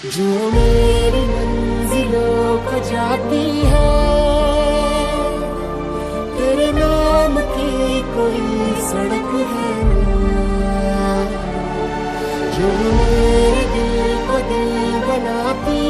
जो मेरी मंजिलों को जाती है, तेरे नाम की कोई सड़क है ना, जो मेरे दिल को दिल बनाती